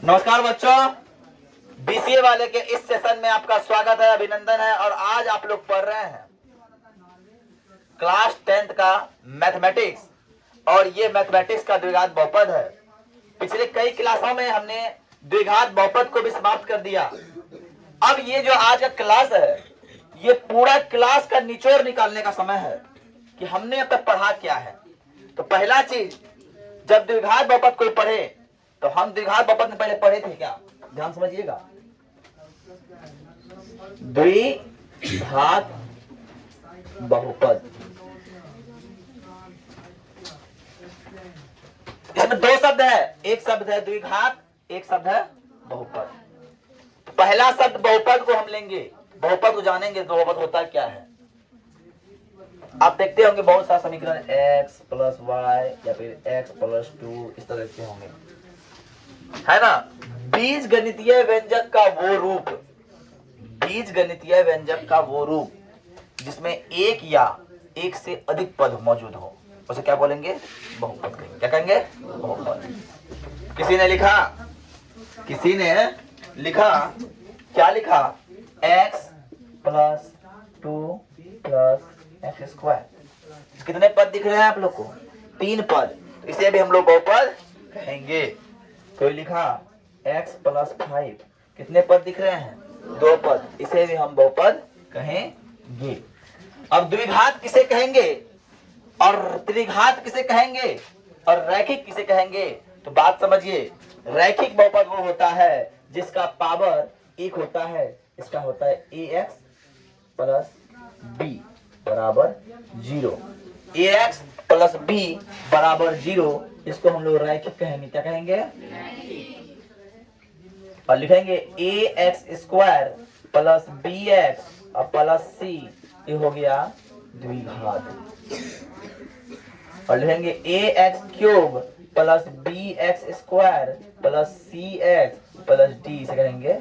नमस्कार बच्चों, बीसीए वाले के इस सेशन में आपका स्वागत है, अभिनंदन है। और आज आप लोग पढ़ रहे हैं क्लास 10th का मैथमेटिक्स, और ये मैथमेटिक्स का द्विघात बहुपद है। पिछले कई क्लासों में हमने द्विघात बहुपद को भी समाप्त कर दिया। अब ये जो आज का क्लास है, ये पूरा क्लास का निचोड़ निकालने का समय है कि हमने अब तक पढ़ा क्या है। तो पहला चीज, जब द्विघात बहुपद कोई पढ़े तो हम द्विघात बहुपद में पहले पढ़े थे क्या, ध्यान समझिएगा। द्विघात बहुपद, इसमें दो शब्द है, एक शब्द है द्विघात, एक शब्द है बहुपद। पहला शब्द बहुपद को हम लेंगे, बहुपद को जानेंगे तो बहुपद होता क्या है। आप देखते होंगे बहुत सारा समीकरण x प्लस वाई या फिर x प्लस 2 इस तरह के होंगे, है ना। बीज गणितीय व्यंजक का वो रूप, बीज गणितीय व्यंजक का वो रूप जिसमें एक या एक से अधिक पद मौजूद हो, उसे क्या बोलेंगे, बहुपद कहेंगे। क्या कहेंगे, बहुपद। किसी ने लिखा, क्या लिखा, x plus 2 plus x square. कितने पद दिख रहे हैं आप लोग को, 3 पद, तो इसे भी हम लोग बहुपद कहेंगे। कोई लिखा x प्लस 5, कितने पद दिख रहे हैं, 2 पद, इसे भी हम बहुपद कहेंगे। अब द्विघात किसे कहेंगे और त्रिघात किसे कहेंगे और रैखिक किसे कहेंगे, तो बात समझिए। रैखिक बहुपद वो होता है जिसका पावर 1 होता है, इसका होता है ax प्लस b बराबर 0। ax प्लस b बराबर 0, इसको हम लोग रैखिक कहेंगे। क्या कहेंगे, और लिखेंगे ax स्क्वायर प्लस bx और प्लस c, ये हो गया द्विघात। और लिखेंगे ax cube plus bx square plus cx plus d, से करेंगे।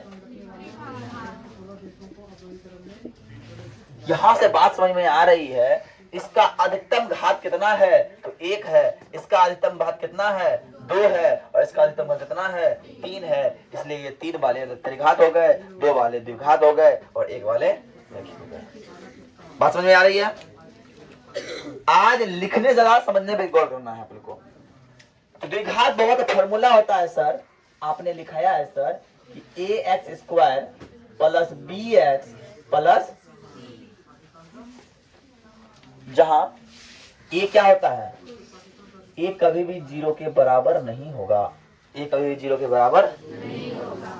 यहां से बात समझ में आ रही है। इसका अधिकतम घात कितना है, तो 1 है। इसका अधिकतम घात कितना है, 2 है। और इसका अधिकतम घात कितना है, 3 है। इसलिए ये 3 वाले त्रिघात हो गए, 2 वाले द्विघात हो गए और 1 वाले रैखिक हो गए। बात समझ में आ रही है। आज लिखने जरा, समझने पर गौर करना है आप लोग को। तो द्विघात बहुपद का फॉर्मूला होता है सर, आपने लिखाया है सर कि ax square plus bx plus, जहां ये क्या होता है, ये कभी भी 0 के बराबर नहीं होगा, ये कभी भी 0 के बराबर नहीं होगा।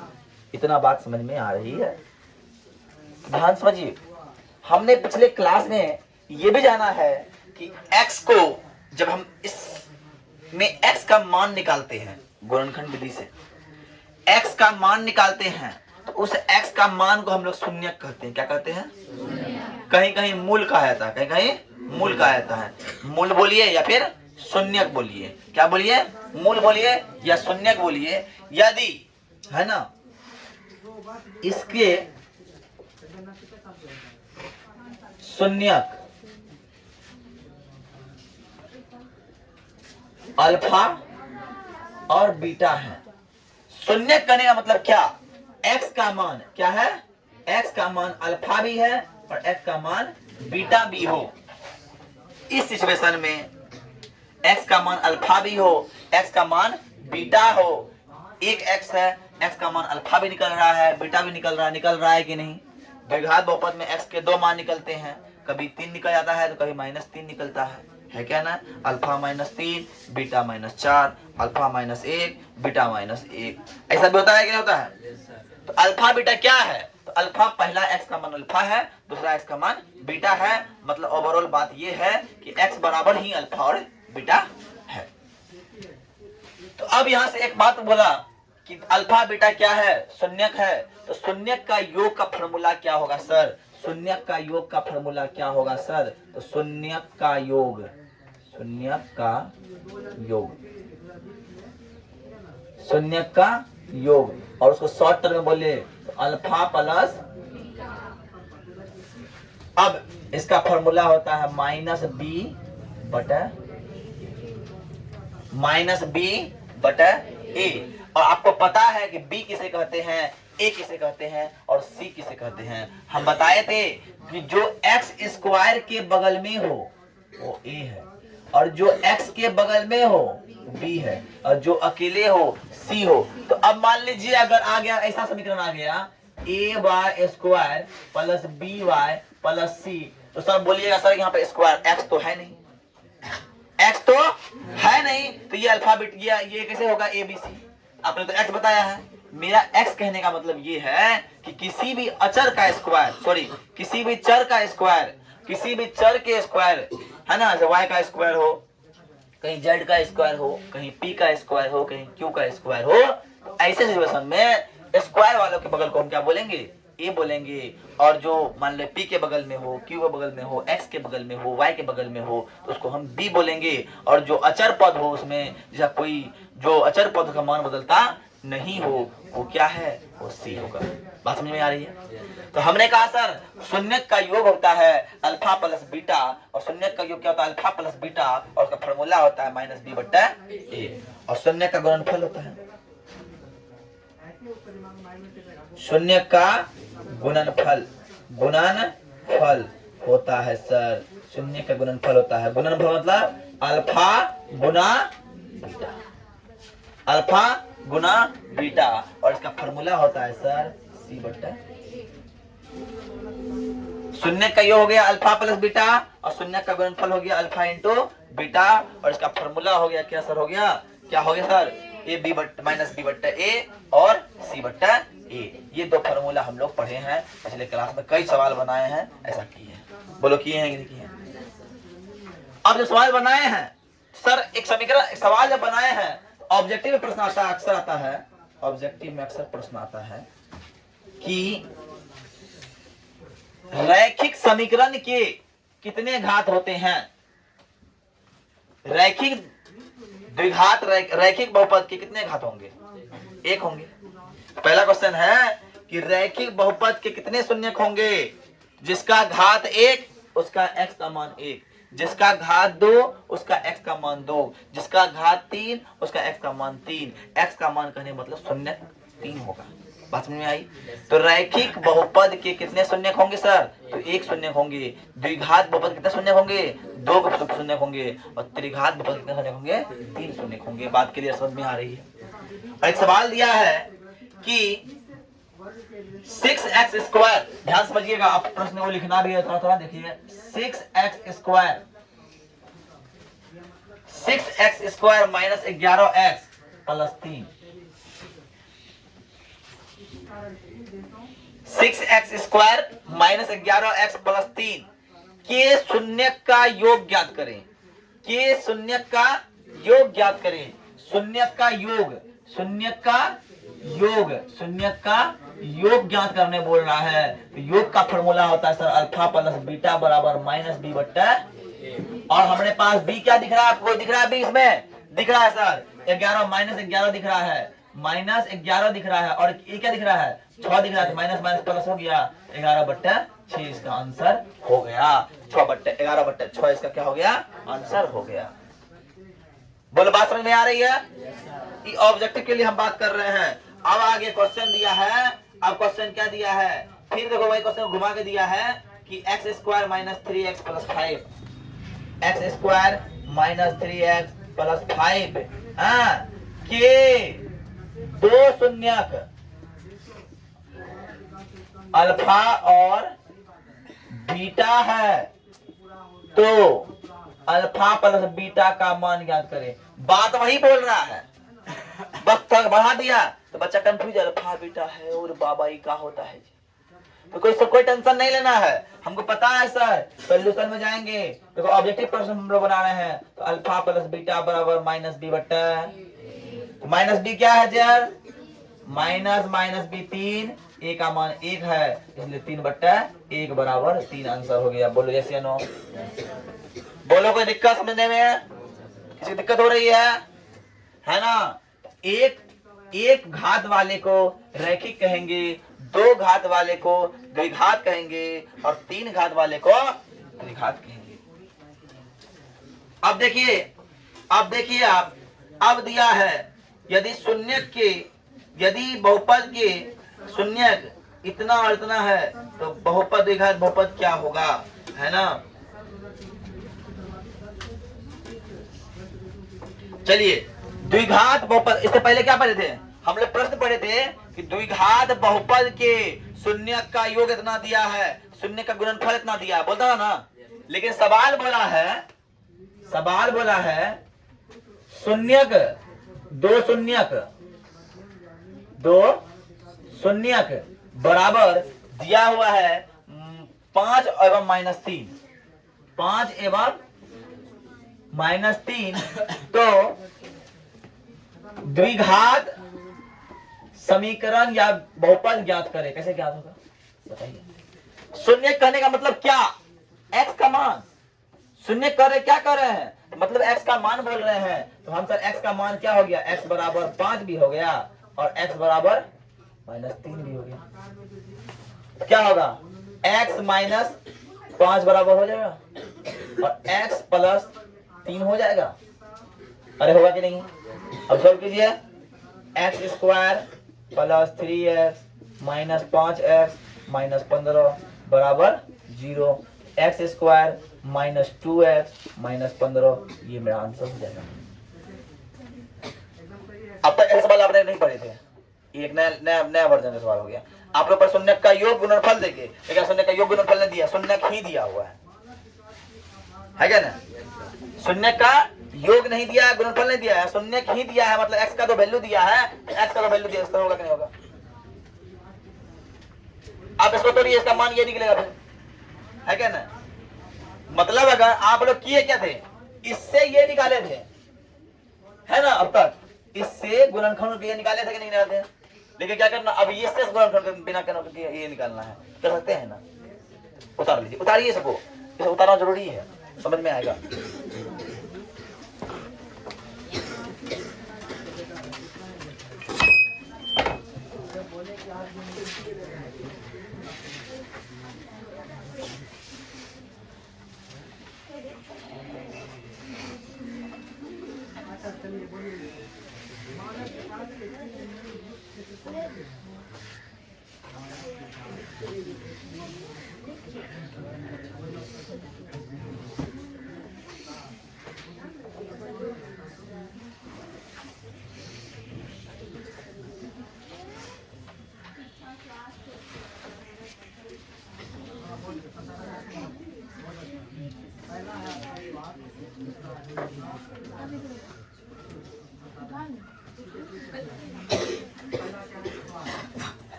इतना बात समझ में आ रही है, ध्यान समझिए। हमने पिछले क्लास में ये भी जाना है कि x को, जब हम इस में x का मान निकालते हैं गुणनखंड विधि से, x का मान निकालते हैं, तो उस x का मान को हम लोग शून्यक कहते हैं। क्या कहते हैं, कहीं कहीं मूल कहा जाता है, कहीं कहीं मूल कहा जाता है। मूल बोलिए या फिर शून्यक बोलिए, क्या बोलिए, मूल बोलिए या शून्यक बोलिए। यदि, है ना, इसके शून्यक अल्फा और बीटा है। शून्यक करने का मतलब क्या, x का मान क्या है, x का मान अल्फा भी है और x का मान बीटा भी हो। इस सिचुएशन में x का मान अल्फा भी हो, x का मान बीटा हो। एक x है, x का मान अल्फा भी निकल रहा है, बीटा भी निकल रहा है कि नहीं। द्विघात बहुपद में x के 2 मान निकलते हैं, कभी 3 निकल जाता है तो कभी -3 निकलता है क्या ना। अल्फा -3 बीटा -4, अल्फा -1 बीटा -1, ऐसा भी होता है कि नहीं होता है। तो अल्फा बीटा क्या है, तो अल्फा, पहला x का मान अल्फा है, दूसरा x का मान बीटा है। मतलब ओवरऑल बात ये है कि x बराबर ही अल्फा और बीटा है। तो अब यहां से एक बात बोला कि अल्फा बीटा क्या है, शून्यक है। तो शून्यक का योग का फॉर्मूला क्या होगा सर, शून्यक का योग का फॉर्मूला क्या होगा सर, तो शून्यक का योग, शून्यक का योग, शून्यक का योग, और उसको शॉर्ट टर्म में बोले तो अल्फा प्लस। अब इसका फॉर्मूला होता है -b बटा a, और आपको पता है कि बी किसे कहते हैं, ए किसे कहते हैं और सी किसे कहते हैं। हम बताए थे कि जो एक्स स्क्वायर के बगल में हो वो ए है, और जो एक्स के बगल में हो बी है, और जो अकेले हो सी हो। तो अब मान लीजिए अगर आ गया ऐसा समीकरण आ गया A Y square plus B Y plus C, तो सर बोलिएगा सर यहाँ पे स्क्वायर एक्स तो है नहीं, एक्स तो है नहीं, तो ये अल्फाबेट ये कैसे होगा ए बी सी। आपने तो एक्स बताया है, मेरा एक्स कहने का मतलब ये है कि किसी भी अचर का स्क्वायर, सॉरी किसी भी चर का स्क्वायर, किसी भी चर के स्क्वायर है ना, जैसे वाई का स्क्वायर हो, कहीं जेड का स्क्वायर हो, कहीं पी का स्क्वायर हो, कहीं क्यू का स्क्वायर हो, तो ऐसे सिचुएशन में स्क्वायर वालों के बगल को हम क्या बोलेंगे, ए बोलेंगे। और जो मान लो पी के बगल में हो, क्यू के बगल में हो, एक्स के बगल में हो, वाई के बगल में हो, तो उसको हम बी बोलेंगे। और जो अचर पद हो उसमें, जैसा कोई जो अचर पद का मान बदलता नहीं हो, वो क्या है, वो सी होगा। बात समझ में आ रही है? तो हमने कहा सर शून्यक का योग होता है अल्फा प्लस बीटा, और शून्यक का योग क्या होता है, अल्फा प्लस बीटा, और उसका फॉर्मूला होता है माइनस बी बट्टा ए, और शून्यक का गुणनफल होता है, शून्य का गुणनफल, गुणनफल होता है सर, शून्य का गुणनफल होता है। गुणनफल मतलब अल्फा गुना बीटा, अल्फा गुना बीटा, और इसका फॉर्मूला होता है सर सी बट्टा। शून्य का योग हो गया अल्फा प्लस बीटा, और शून्य का गुणनफल हो गया अल्फा इंटू बीटा, और इसका फॉर्मूला हो गया क्या सर, हो गया क्या हो गया सर, ए बी बट्टा माइनस बी बट्टा ए और सी बट्टा ए। ये दो फॉर्मूला हम लोग पढ़े हैं पिछले क्लास में, कई सवाल बनाए हैं, ऐसा किए हैं, बोलो किए हैं कि नहीं किए हैं? अब जो सवाल बनाए हैं सर, एक समीकरण एक सवाल जब बनाए हैं, ऑब्जेक्टिव में प्रश्न आता अक्सर आता है, ऑब्जेक्टिव में अक्सर प्रश्न आता है कि रैखिक समीकरण के कितने घात होते हैं, रैखिक द्विघात रैखिक बहुपद के कितने घात होंगे, एक होंगे। पहला क्वेश्चन है कि रैखिक बहुपद के कितने शून्यक होंगे, जिसका घात एक उसका x का मान एक, जिसका घात दो उसका x का मान दो, जिसका घात तीन उसका x का मान तीन। x का मान कहने मतलब शून्य तीन होगा। बात समझ में आई? तो रैखिक बहुपद के कितने शून्यक होंगे सर, तो एक शून्यक होंगे। द्विघात बहुपद कितने शून्यक होंगे, दो शून्यक होंगे, और त्रिघात बहुपद कितने शून्यक होंगे, तीन शून्यक होंगे। बात क्लियर समझ में आ रही है? और एक सवाल दिया है कि 6x स्क्वायर, ध्यान समझिएगा, आप प्रश्न को लिखना भी है, थोड़ा थोड़ा देखिए। 6x square, 6x square minus 11x plus 3, 6x square minus 11x plus 3 के शून्यक का योग ज्ञात करें, के शून्यक का योग ज्ञात करें। शून्यक का योग, शून्यक का योग, शून्यक का योग ज्ञात करने बोल रहा है। तो योग का फॉर्मूला होता है सर अल्फा प्लस बीटा बराबर माइनस बी बट्टा, और हमारे पास बी क्या दिख रहा है, आपको दिख रहा है बी, इसमें दिख रहा है सर 11 माइनस 11 दिख रहा है, माइनस 11 दिख रहा है, और ये क्या दिख रहा है 6 दिख रहा है, माइनस माइनस प्लस हो गया 11 बट्टा 6, इसका आंसर हो गया 6 बट्टा 11 बट्टा 6, इसका क्या हो गया, आंसर हो गया। बोलो बात समझ में आ रही है? ये ऑब्जेक्टिव के लिए हम बात कर रहे हैं। अब आगे क्वेश्चन दिया है, अब क्वेश्चन क्या दिया है, फिर देखो वही क्वेश्चन घुमा के दिया है कि x square minus 3x plus 5, x square minus 3x plus 5 के दो शून्यक अल्फा और बीटा है, तो अल्फा प्लस बीटा का मान ज्ञात करें। बात वही बोल रहा है, बस तक बढ़ा दिया तो बच्चा कंफ्यूज, अल्फा बीटा है और बाबा ये क्या होता है। तो कोई टेंशन नहीं लेना है, हमको पता है सर, सोल्यूशन में जाएंगे। देखो ऑब्जेक्टिव प्रश्न हम लोग बना रहे हैं, तो अल्फा प्लस बीटा बराबर माइनस बी बट्टा, माइनस बी क्या है सर, माइनस माइनस बी 3, ए का मान 1 है, इसलिए 3 बट्टा 1 बराबर 3 आंसर हो गया। बोलो यस या नो? बोलो कोई दिक्कत समझने में, किसी दिक्कत हो रही है ना? एक घात वाले को रैखिक कहेंगे, दो घात वाले को द्विघात कहेंगे, और 3 घात वाले को त्रिघात कहेंगे। अब देखिए आप, अब दिया है यदि बहुपद के शून्यक इतना और इतना है तो बहुपद द्विघात बहुपद क्या होगा, है ना। चलिए द्विघात बहुपद, इससे पहले क्या पढ़े थे हम लोग, प्रश्न पढ़े थे कि द्विघात बहुपद के शून्यक का योग इतना दिया है, शून्य का गुणनफल इतना दिया है, बोलता था ना। लेकिन सवाल बोला है शून्यक दो शून्यक बराबर दिया हुआ है 5 एवं -3, 5 एवं -3। तो द्विघात समीकरण या बहुपद ज्ञात करें, कैसे ज्ञात होगा बताइए। शून्य कहने का मतलब क्या, x का मान। शून्य क्या कर रहे हैं, मतलब x का मान बोल रहे हैं। तो हम सर x का मान क्या हो गया, x बराबर 5 भी हो गया और x बराबर -3 भी हो गया। क्या होगा, x - 5 बराबर हो जाएगा और x + 3 हो जाएगा। अरे होगा कि नहीं, अब सॉल्व कीजिए। x² + 3x - 5x - 15 बराबर 0। x² - 2x - 15, ये मेरा आंसर हो जाएगा। अब तक ऐसे सवाल आपने नहीं पढ़े थे, एक नया वर्जन का सवाल हो गया। आप लोग पर शून्यक का योग गुणनफल देके, लेकिन शून्यक का योग गुणनफल नहीं दिया, शून्यक ही दिया हुआ है क्या ना। शून्यक का योग नहीं दिया, गुणनफल नहीं दिया है, शून्यक ही दिया है। मतलब x का तो वैल्यू दिया है, x का तो वैल्यू दिया, इसका होगा कि नहीं होगा। आप इसको तोड़िए, इसका मान ये निकलेगा फिर, है क्या ना। मतलब अगर आप लोग किए क्या थे, इससे ये निकाले थे, है ना। अब तक इससे गुणनखंड ये निकाले थे कि नहीं निकाले थे। लेकिन क्या करना, अब ये से गुणनखंड बिना करना ये निकालना है, कर सकते हैं ना। उतार लीजिए, उतारिए सबको, इसे उतारना जरूरी है, समझ में आएगा।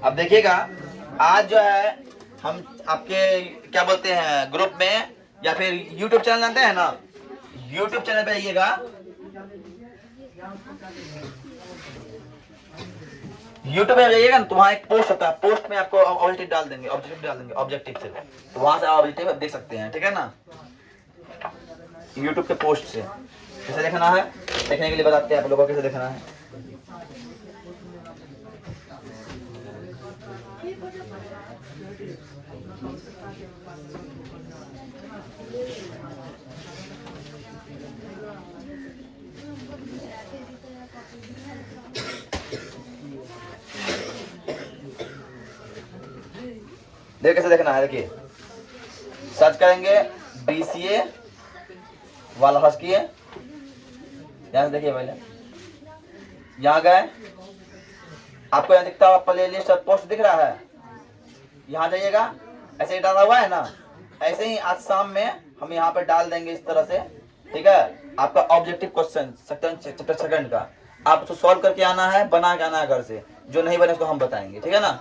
अब देखिएगा, आज जो है हम आपके क्या बोलते हैं ग्रुप में या फिर YouTube चैनल जानते हैं ना, YouTube चैनल पे आइएगा। YouTube पे जाइएगा ना, तो वहाँ एक पोस्ट होता है, पोस्ट में आपको ऑब्जेक्टिव डाल देंगे, ऑब्जेक्टिव से, तो वहां से ऑब्जेक्टिव देख सकते हैं, ठीक है ना। YouTube के पोस्ट से कैसे देखना है, देखने के लिए बताते हैं आप लोगों को कैसे देखना है। देखिए कैसे देखना है, देखिए सर्च करेंगे BCA वाला हंस किए, यहाँ से देखिए पहले, यहाँ गए, आपको यहाँ दिखता हुआ प्ले लिस्ट और पोस्ट दिख रहा है, यहाँ जाइएगा, ऐसे ही डाला हुआ है ना, ऐसे ही आज शाम में हम यहाँ पे डाल देंगे इस तरह से, ठीक है। आपका ऑब्जेक्टिव क्वेश्चन चैप्टर 2 का, आप उसको सॉल्व करके आना है, बना के आना है घर से, जो नहीं बने उसको हम बताएंगे, ठीक है ना।